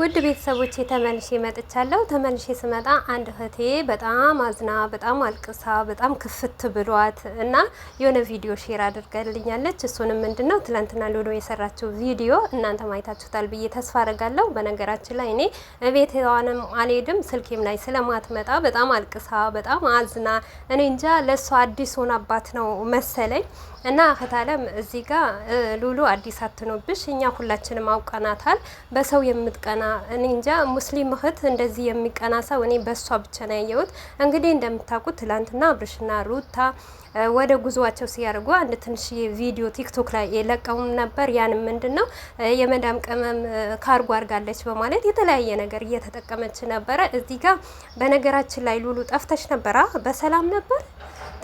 ውድ ቤተሰቦቼ ተመልሼ መጥቻለሁ። ተመልሼ ስመጣ አንድ እህቴ በጣም አዝና በጣም አልቅሳ በጣም ክፍት ብሏት እና የሆነ ቪዲዮ ሼር አድርጋልኛለች። እሱንም ምንድነው ትላንትና ሎሎ የሰራችው ቪዲዮ እናንተ ማየታችሁታል ብዬ ተስፋ አደርጋለሁ። በነገራችን ላይ እኔ እቤቷንም አልሄድም ስልኬም ላይ ስለማትመጣ በጣም አልቅሳ በጣም አዝና እኔ እንጃ ለሷ አዲስ ሆናባት ነው መሰለኝ እና እህታለም እዚህ ጋር ሉሉ አዲስ አትኖብሽ፣ እኛ ሁላችንም አውቀናታል። በሰው የምትቀና እኔ እንጃ ሙስሊም እህት እንደዚህ የሚቀና ሰው እኔ በሷ ብቻ ነው ያየሁት። እንግዲህ እንደምታውቁት ትላንትና አብርሽና ሩታ ወደ ጉዞዋቸው ሲያደርጉ አንድ ትንሽ ቪዲዮ ቲክቶክ ላይ የለቀሙም ነበር። ያንም ምንድነው የመዳም ቅመም ካርጎ አድርጋለች በማለት የተለያየ ነገር እየተጠቀመች ነበረ። እዚህ ጋር በነገራችን ላይ ሉሉ ጠፍተሽ ነበራ፣ በሰላም ነበር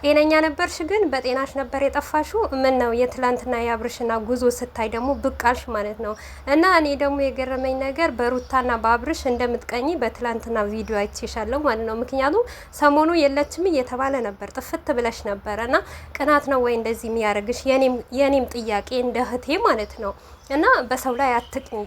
ጤነኛ ነበርሽ? ግን በጤናሽ ነበር የጠፋሽው? ምን ነው የትላንትና የአብርሽና ጉዞ ስታይ ደግሞ ብቃልሽ ማለት ነው። እና እኔ ደግሞ የገረመኝ ነገር በሩታና በአብርሽ እንደምትቀኝ በትላንትና ቪዲዮ አይቼሻለሁ ማለት ነው። ምክንያቱም ሰሞኑ የለችም እየተባለ ነበር፣ ጥፍት ብለሽ ነበረ እና ቅናት ነው ወይ እንደዚህ የሚያደርግሽ? የኔም ጥያቄ እንደ እህቴ ማለት ነው። እና በሰው ላይ አትቅኝ፣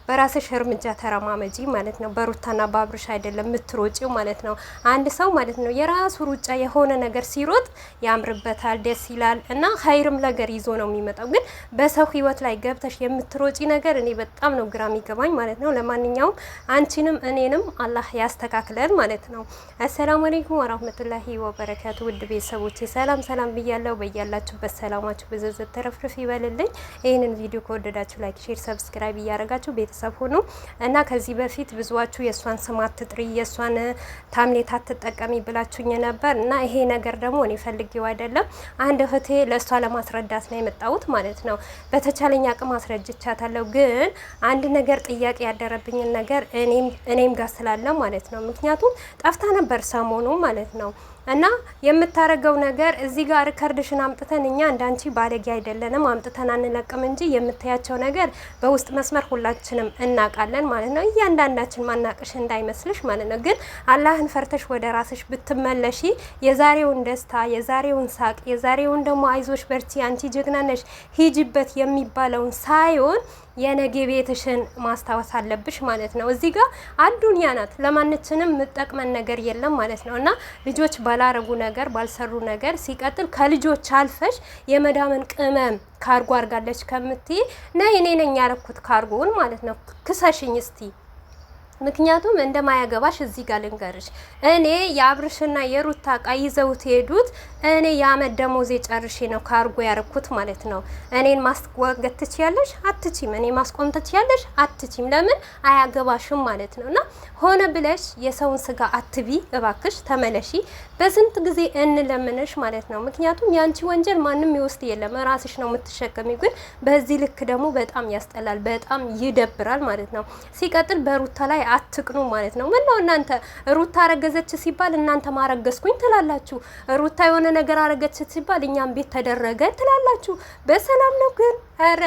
በራስሽ እርምጃ ተረማመጂ ማለት ነው። በሩታና በአብርሽ አይደለም የምትሮጪው ማለት ነው። አንድ ሰው ማለት ነው የራሱ ሩጫ የሆነ ነገር ሲሮጥ ያምርበታል፣ ደስ ይላል እና ሀይርም ነገር ይዞ ነው የሚመጣው። ግን በሰው ህይወት ላይ ገብተሽ የምትሮጪ ነገር እኔ በጣም ነው ግራ የሚገባኝ ማለት ነው። ለማንኛውም አንቺንም እኔንም አላህ ያስተካክለን ማለት ነው። አሰላሙ አለይኩም ወራህመቱላሂ ወበረካቱ። ውድ ቤተሰቦቼ ሰላም ብያለሁ። በያላችሁበት ሰላማችሁ ብዝዝት ተረፍርፍ ይበልልኝ። ይህንን ቪዲዮ ከወደዳችሁ ላይክ፣ ሼር፣ ሰብስክራይብ እያደረጋችሁ ቤተሰብ ሆኑ እና ከዚህ በፊት ብዙዋችሁ የእሷን ስም አትጥሪ የእሷን ታምሌት አትጠቀሚ ብላችሁኝ ነበር እና ይሄ ነገር ደግሞ እኔ ፈልጌው አይደለም። አንድ እህቴ ለእሷ ለማስረዳት ነው የመጣሁት ማለት ነው። በተቻለኝ አቅም አስረድቻታለሁ። ግን አንድ ነገር ጥያቄ ያደረብኝን ነገር እኔም ጋር ስላለ ማለት ነው። ምክንያቱም ጠፍታ ነበር ሰሞኑ ማለት ነው እና የምታረገው ነገር እዚህ ጋር ሪከርድሽን አምጥተን እኛ እንዳንቺ ባለጌ አይደለንም አምጥተን አንለቅም እንጂ የምታያቸው ነገር በውስጥ መስመር ሁላችንም እናውቃለን ማለት ነው። እያንዳንዳችን ማናቅሽ እንዳይመስልሽ ማለት ነው። ግን አላህን ፈርተሽ ወደ ራስሽ ብትመለሺ የዛሬውን ደስታ የዛሬውን ሳቅ የዛሬውን ደግሞ አይዞሽ በርቺ አንቺ ጀግና ነሽ ሂጂበት የሚባለውን ሳይሆን የነገ ቤትሽን ማስታወስ አለብሽ ማለት ነው። እዚህ ጋር አዱንያ ናት፣ ለማንችንም የምጠቅመን ነገር የለም ማለት ነው። እና ልጆች ባላረጉ ነገር ባልሰሩ ነገር ሲቀጥል ከልጆች አልፈሽ የመዳምን ቅመም ካርጎ አርጋለች ከምትይ ነይ እኔ ነኝ ያረኩት ካርጎውን ማለት ነው። ክሰሽኝ እስቲ። ምክንያቱም እንደማያገባሽ እዚህ ጋር ልንገርሽ፣ እኔ የአብርሽና የሩታ እቃ ይዘውት ሄዱት እኔ የአመት ደሞዜ ጨርሼ ነው ካርጎ ያረኩት ማለት ነው። እኔን ማስወገድ ትችያለሽ? አትችም። እኔ ማስቆም ትችያለሽ? አትችም። ለምን አያገባሽም ማለት ነው። እና ሆነ ብለሽ የሰውን ስጋ አትቢ እባክሽ፣ ተመለሺ። በስንት ጊዜ እንለምንሽ ማለት ነው። ምክንያቱም ያንቺ ወንጀል ማንም ይወስድ የለም፣ ራስሽ ነው የምትሸከሚው። ግን በዚህ ልክ ደግሞ በጣም ያስጠላል፣ በጣም ይደብራል ማለት ነው። ሲቀጥል በሩታ ላይ አትቅኑ ማለት ነው። ምን ነው እናንተ ሩታ አረገዘች ሲባል እናንተ ማረገዝኩኝ ትላላችሁ። ሩታ የሆነ ነገር አረገች ሲባል እኛም ቤት ተደረገ ትላላችሁ። በሰላም ነው ግን አረ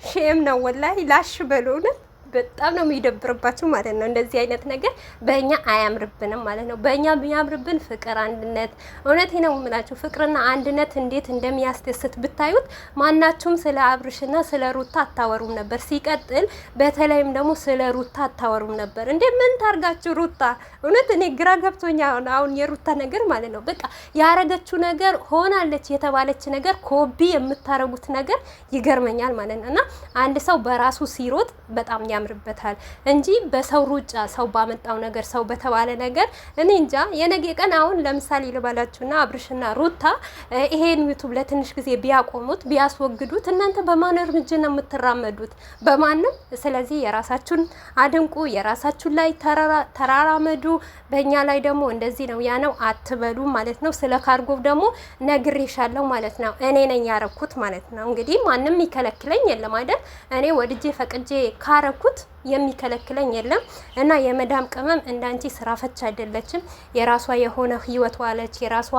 ሼም ነው ወላሂ ላሽ በሉን። በጣም ነው የሚደብርባችሁ ማለት ነው። እንደዚህ አይነት ነገር በእኛ አያምርብንም ማለት ነው። በእኛ የሚያምርብን ፍቅር፣ አንድነት። እውነቴ ነው የምላችሁ ፍቅርና አንድነት እንዴት እንደሚያስደስት ብታዩት። ማናችሁም ስለ አብርሽና ስለ ሩታ አታወሩም ነበር። ሲቀጥል በተለይም ደግሞ ስለ ሩታ አታወሩም ነበር። እንዴ ምን ታርጋችሁ ሩታ? እውነት እኔ ግራ ገብቶኛ አሁን የሩታ ነገር ማለት ነው። በቃ ያረገችው ነገር ሆናለች የተባለች ነገር ኮቢ የምታረጉት ነገር ይገርመኛል ማለት ነው። እና አንድ ሰው በራሱ ሲሮጥ በጣም ያምርበታል እንጂ በሰው ሩጫ ሰው ባመጣው ነገር ሰው በተባለ ነገር እኔ እንጃ። የነገ ቀን አሁን ለምሳሌ ልባላችሁና አብርሽና ሩታ ይሄን ዩቲዩብ ለትንሽ ጊዜ ቢያቆሙት ቢያስወግዱት እናንተ በማን እርምጃ ነው የምትራመዱት? በማንም። ስለዚህ የራሳችሁን አድንቁ፣ የራሳችሁን ላይ ተራራመዱ። በእኛ ላይ ደግሞ እንደዚህ ነው ያ ነው አትበሉ ማለት ነው። ስለ ካርጎ ደግሞ ነግሬሻለሁ ማለት ነው። እኔ ነኝ ያረኩት ማለት ነው። እንግዲህ ማንም ይከለክለኝ የለም አይደል? እኔ ወድጄ ፈቅጄ ካረኩት የሚከለክለኝ የለም። እና የመዳም ቅመም እንዳንቺ ስራ ፈች አይደለችም። የራሷ የሆነ ህይወት ዋለች፣ የራሷ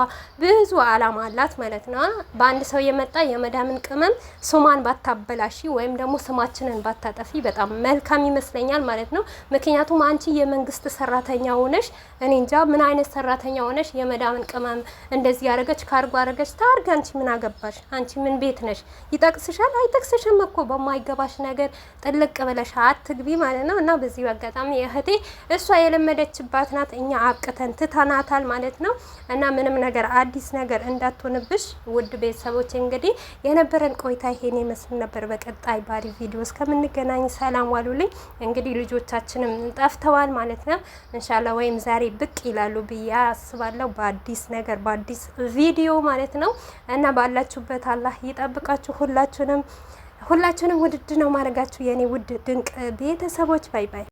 ብዙ አላማ አላት ማለት ነው። በአንድ ሰው የመጣ የመዳምን ቅመም ስሟን ባታበላሺ ወይም ደግሞ ስማችንን ባታጠፊ በጣም መልካም ይመስለኛል ማለት ነው። ምክንያቱም አንቺ የመንግስት ሰራተኛ ሆነሽ እኔ እንጃ ምን አይነት ሰራተኛ ሆነሽ የመዳምን ቅመም እንደዚህ ያረገች ካርጎ አረገች ታርጋ። አንቺ ምን አገባሽ? አንቺ ምን ቤት ነሽ? ይጠቅስሻል? አይጠቅስሽም እኮ በማይገባሽ ነገር ጥልቅ ብለሽ አትግቢ ማለት ነው። እና በዚህ አጋጣሚ እህቴ እሷ የለመደችባት ናት፣ እኛ አብቅተን ትተናታል ማለት ነው። እና ምንም ነገር አዲስ ነገር እንዳትሆንብሽ ውድ ቤተሰቦች፣ እንግዲህ የነበረን ቆይታ ይሄን ይመስል ነበር። በቀጣይ ባሪ ቪዲዮ እስከምንገናኝ ሰላም ዋሉልኝ። እንግዲህ ልጆቻችንም ጠፍተዋል ማለት ነው። ኢንሻአላህ ወይም ዛሬ ብቅ ይላሉ ብዬ አስባለሁ፣ በአዲስ ነገር በአዲስ ቪዲዮ ማለት ነው። እና ባላችሁበት አላህ ይጠብቃችሁ። ሁላችሁንም ውድድ ነው ማድረጋችሁ የኔ ውድ ድንቅ ቤተሰቦች። ባይ ባይ።